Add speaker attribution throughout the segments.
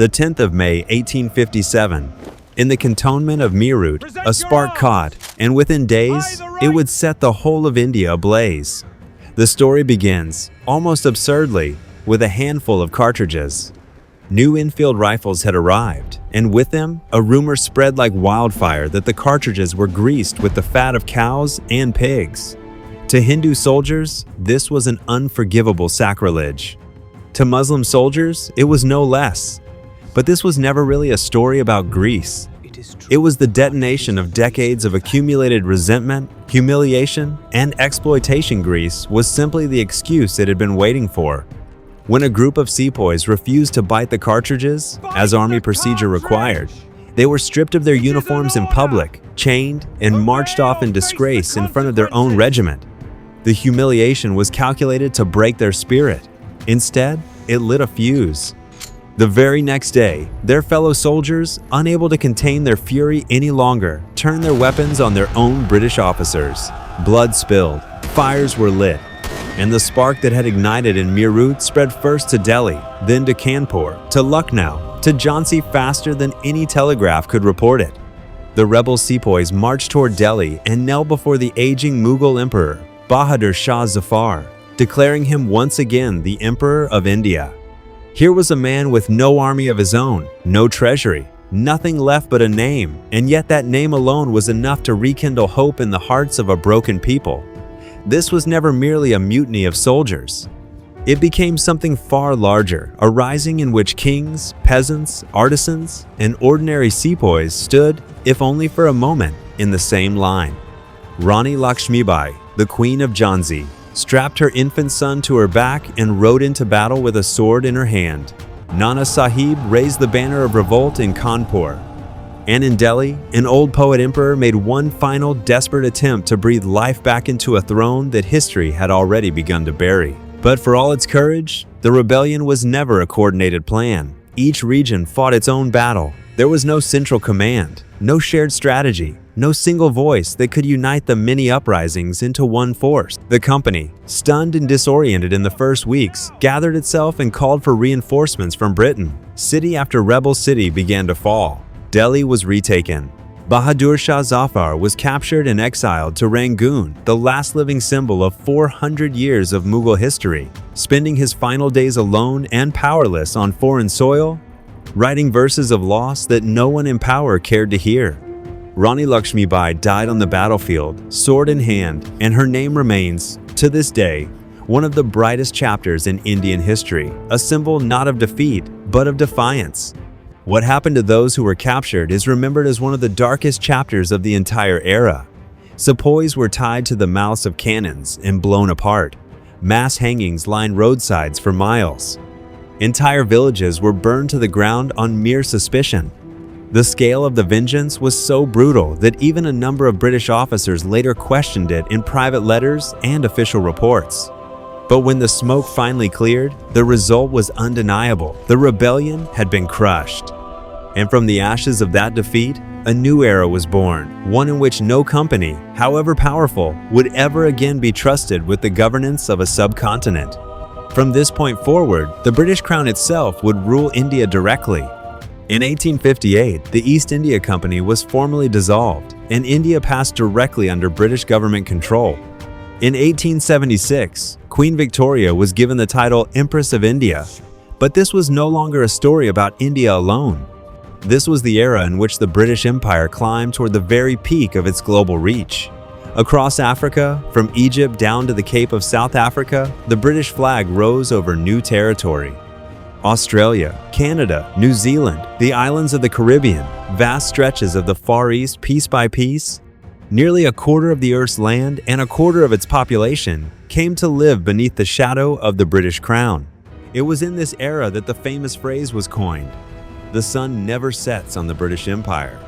Speaker 1: The 10th of May, 1857. In the cantonment of Meerut, a spark caught, and within days, it would set the whole of India ablaze. The story begins, almost absurdly, with a handful of cartridges. New Enfield rifles had arrived, and with them, a rumor spread like wildfire that the cartridges were greased with the fat of cows and pigs. To Hindu soldiers, this was an unforgivable sacrilege. To Muslim soldiers, it was no less. But this was never really a story about grease. It was the detonation of decades of accumulated resentment, humiliation, and exploitation. Grease was simply the excuse it had been waiting for. When a group of sepoys refused to bite the cartridges, as army procedure required, they were stripped of their uniforms in public, chained, and marched off in disgrace in front of their own regiment. The humiliation was calculated to break their spirit. Instead, it lit a fuse. The very next day, their fellow soldiers, unable to contain their fury any longer, turned their weapons on their own British officers. Blood spilled, fires were lit, and the spark that had ignited in Meerut spread first to Delhi, then to Kanpur, to Lucknow, to Jhansi faster than any telegraph could report it. The rebel sepoys marched toward Delhi and knelt before the aging Mughal emperor, Bahadur Shah Zafar, declaring him once again the Emperor of India. Here was a man with no army of his own, no treasury, nothing left but a name, and yet that name alone was enough to rekindle hope in the hearts of a broken people. This was never merely a mutiny of soldiers. It became something far larger, a rising in which kings, peasants, artisans, and ordinary sepoys stood, if only for a moment, in the same line. Rani Lakshmibai, the Queen of Jhansi, strapped her infant son to her back and rode into battle with a sword in her hand. Nana Sahib raised the banner of revolt in Kanpur. And in Delhi, an old poet emperor made one final desperate attempt to breathe life back into a throne that history had already begun to bury. But for all its courage, the rebellion was never a coordinated plan. Each region fought its own battle. There was no central command, no shared strategy, no single voice that could unite the many uprisings into one force. The company, stunned and disoriented in the first weeks, gathered itself and called for reinforcements from Britain. City after rebel city began to fall. Delhi was retaken. Bahadur Shah Zafar was captured and exiled to Rangoon, the last living symbol of 400 years of Mughal history, spending his final days alone and powerless on foreign soil, writing verses of loss that no one in power cared to hear. Rani Lakshmibai died on the battlefield, sword in hand, and her name remains, to this day, one of the brightest chapters in Indian history, a symbol not of defeat, but of defiance. What happened to those who were captured is remembered as one of the darkest chapters of the entire era. Sepoys were tied to the mouths of cannons and blown apart. Mass hangings lined roadsides for miles. Entire villages were burned to the ground on mere suspicion. The scale of the vengeance was so brutal that even a number of British officers later questioned it in private letters and official reports. But when the smoke finally cleared, the result was undeniable. The rebellion had been crushed. And from the ashes of that defeat, a new era was born, one in which no company, however powerful, would ever again be trusted with the governance of a subcontinent. From this point forward, the British Crown itself would rule India directly. In 1858, the East India Company was formally dissolved, and India passed directly under British government control. In 1876, Queen Victoria was given the title Empress of India, but this was no longer a story about India alone. This was the era in which the British Empire climbed toward the very peak of its global reach. Across Africa, from Egypt down to the Cape of South Africa, the British flag rose over new territory. Australia, Canada, New Zealand, the islands of the Caribbean, vast stretches of the Far East piece by piece, nearly a quarter of the Earth's land and a quarter of its population came to live beneath the shadow of the British Crown. It was in this era that the famous phrase was coined, "The sun never sets on the British Empire."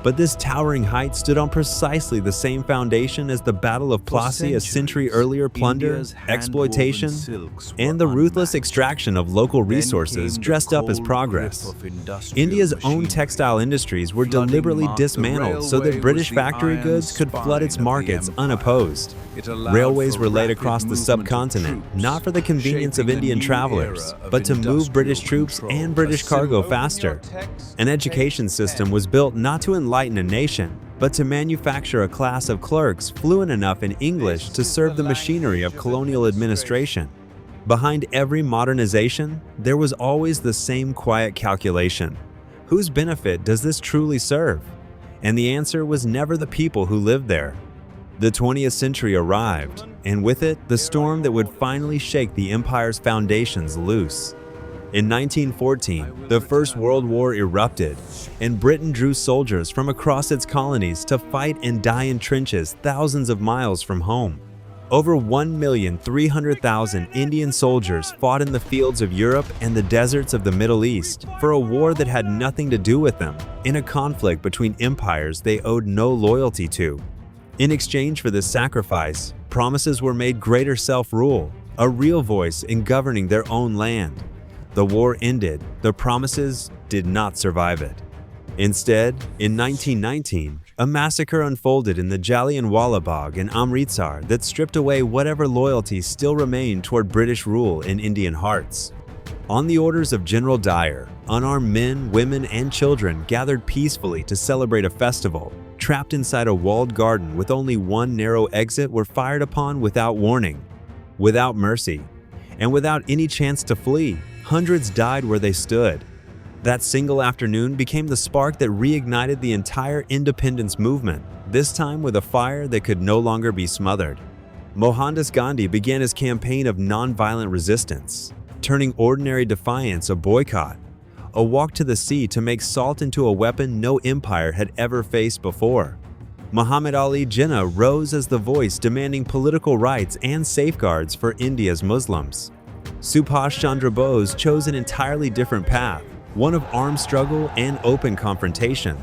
Speaker 1: But this towering height stood on precisely the same foundation as the Battle of Plassey a century earlier: plunder, exploitation, and the ruthless extraction of local resources dressed up as progress. India's own textile industries were deliberately dismantled so that British factory goods could flood its markets unopposed. Railways were laid across the subcontinent, not for the convenience of Indian travelers, but to move British troops and British cargo faster. An education system was built not to enlighten a nation, but to manufacture a class of clerks fluent enough in English to serve the machinery of colonial administration. Behind every modernization, there was always the same quiet calculation. Whose benefit does this truly serve? And the answer was never the people who lived there. The 20th century arrived, and with it, the storm that would finally shake the empire's foundations loose. In 1914, the First World War erupted, and Britain drew soldiers from across its colonies to fight and die in trenches thousands of miles from home. Over 1,300,000 Indian soldiers fought in the fields of Europe and the deserts of the Middle East for a war that had nothing to do with them, in a conflict between empires they owed no loyalty to. In exchange for this sacrifice, promises were made: greater self-rule, a real voice in governing their own land. The war ended, the promises did not survive it. Instead, in 1919, a massacre unfolded in the Jallianwala Bagh in Amritsar that stripped away whatever loyalty still remained toward British rule in Indian hearts. On the orders of General Dyer, unarmed men, women, and children gathered peacefully to celebrate a festival. Trapped inside a walled garden with only one narrow exit, were fired upon without warning, without mercy, and without any chance to flee. Hundreds died where they stood. That single afternoon became the spark that reignited the entire independence movement, this time with a fire that could no longer be smothered. Mohandas Gandhi began his campaign of nonviolent resistance, turning ordinary defiance a boycott, a walk to the sea to make salt into a weapon no empire had ever faced before. Muhammad Ali Jinnah rose as the voice demanding political rights and safeguards for India's Muslims. Subhash Chandra Bose chose an entirely different path, one of armed struggle and open confrontation.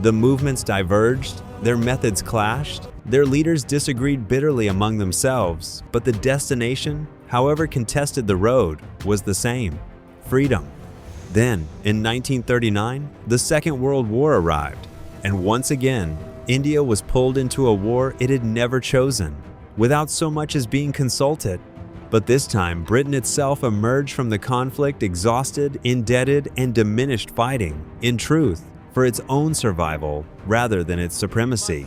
Speaker 1: The movements diverged, their methods clashed, their leaders disagreed bitterly among themselves, but the destination, however contested the road, was the same: freedom. Then, in 1939, the Second World War arrived, and once again, India was pulled into a war it had never chosen, without so much as being consulted. But this time, Britain itself emerged from the conflict exhausted, indebted, and diminished, fighting, in truth, for its own survival rather than its supremacy.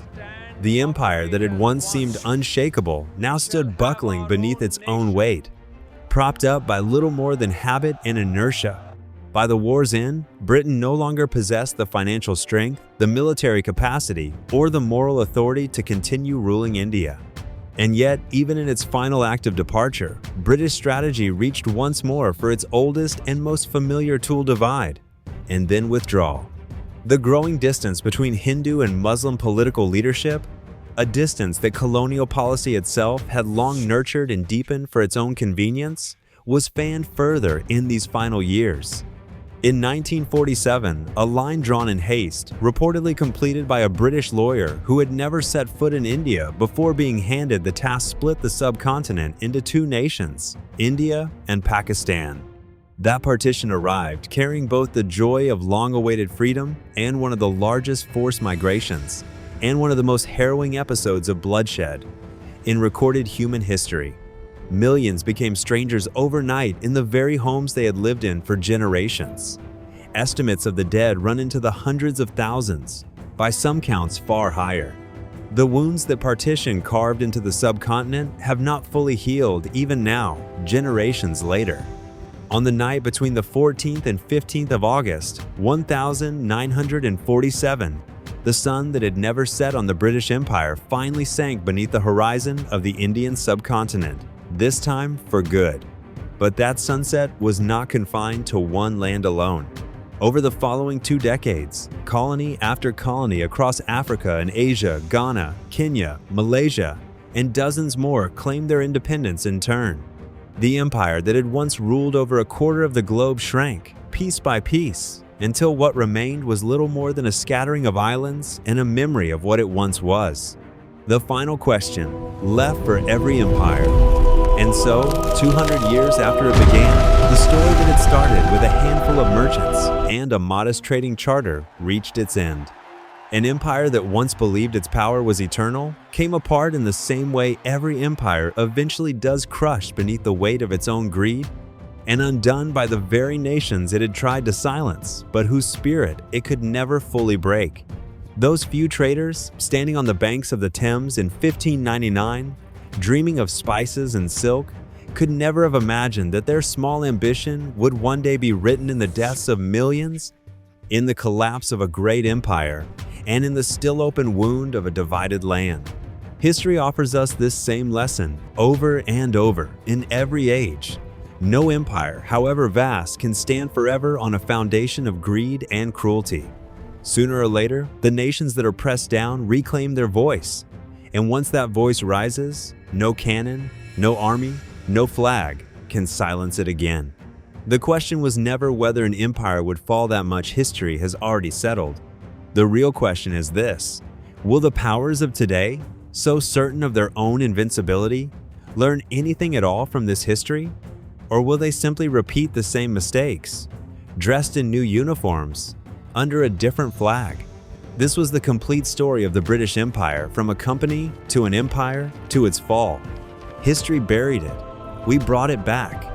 Speaker 1: The empire that had once seemed unshakable now stood buckling beneath its own weight, propped up by little more than habit and inertia. By the war's end, Britain no longer possessed the financial strength, the military capacity, or the moral authority to continue ruling India. And yet, even in its final act of departure, British strategy reached once more for its oldest and most familiar tool: divide, and then withdrawal. The growing distance between Hindu and Muslim political leadership, a distance that colonial policy itself had long nurtured and deepened for its own convenience, was fanned further in these final years. In 1947, a line drawn in haste, reportedly completed by a British lawyer who had never set foot in India before being handed the task, split the subcontinent into two nations, India and Pakistan. That partition arrived carrying both the joy of long-awaited freedom and one of the largest forced migrations, and one of the most harrowing episodes of bloodshed in recorded human history. Millions became strangers overnight in the very homes they had lived in for generations. Estimates of the dead run into the hundreds of thousands, by some counts far higher. The wounds that partition carved into the subcontinent have not fully healed even now, generations later. On the night between the 14th and 15th of August, 1947, the sun that had never set on the British Empire finally sank beneath the horizon of the Indian subcontinent. This time for good. But that sunset was not confined to one land alone. Over the following 2 decades, colony after colony across Africa and Asia, Ghana, Kenya, Malaysia, and dozens more claimed their independence in turn. The empire that had once ruled over a quarter of the globe shrank, piece by piece, until what remained was little more than a scattering of islands and a memory of what it once was. The final question, left for every empire. And so, 200 years after it began, the story that had started with a handful of merchants and a modest trading charter reached its end. An empire that once believed its power was eternal came apart in the same way every empire eventually does, crushed beneath the weight of its own greed and undone by the very nations it had tried to silence, but whose spirit it could never fully break. Those few traders, standing on the banks of the Thames in 1599, dreaming of spices and silk, could never have imagined that their small ambition would one day be written in the deaths of millions, in the collapse of a great empire, and in the still open wound of a divided land. History offers us this same lesson over and over in every age. No empire, however vast, can stand forever on a foundation of greed and cruelty. Sooner or later, the nations that are pressed down reclaim their voice. And once that voice rises, no cannon, no army, no flag can silence it again. The question was never whether an empire would fall that much. History has already settled. The real question is this: will the powers of today, so certain of their own invincibility, learn anything at all from this history? Or will they simply repeat the same mistakes, dressed in new uniforms, under a different flag? This was the complete story of the British Empire, from a company to an empire to its fall. History buried it. We brought it back.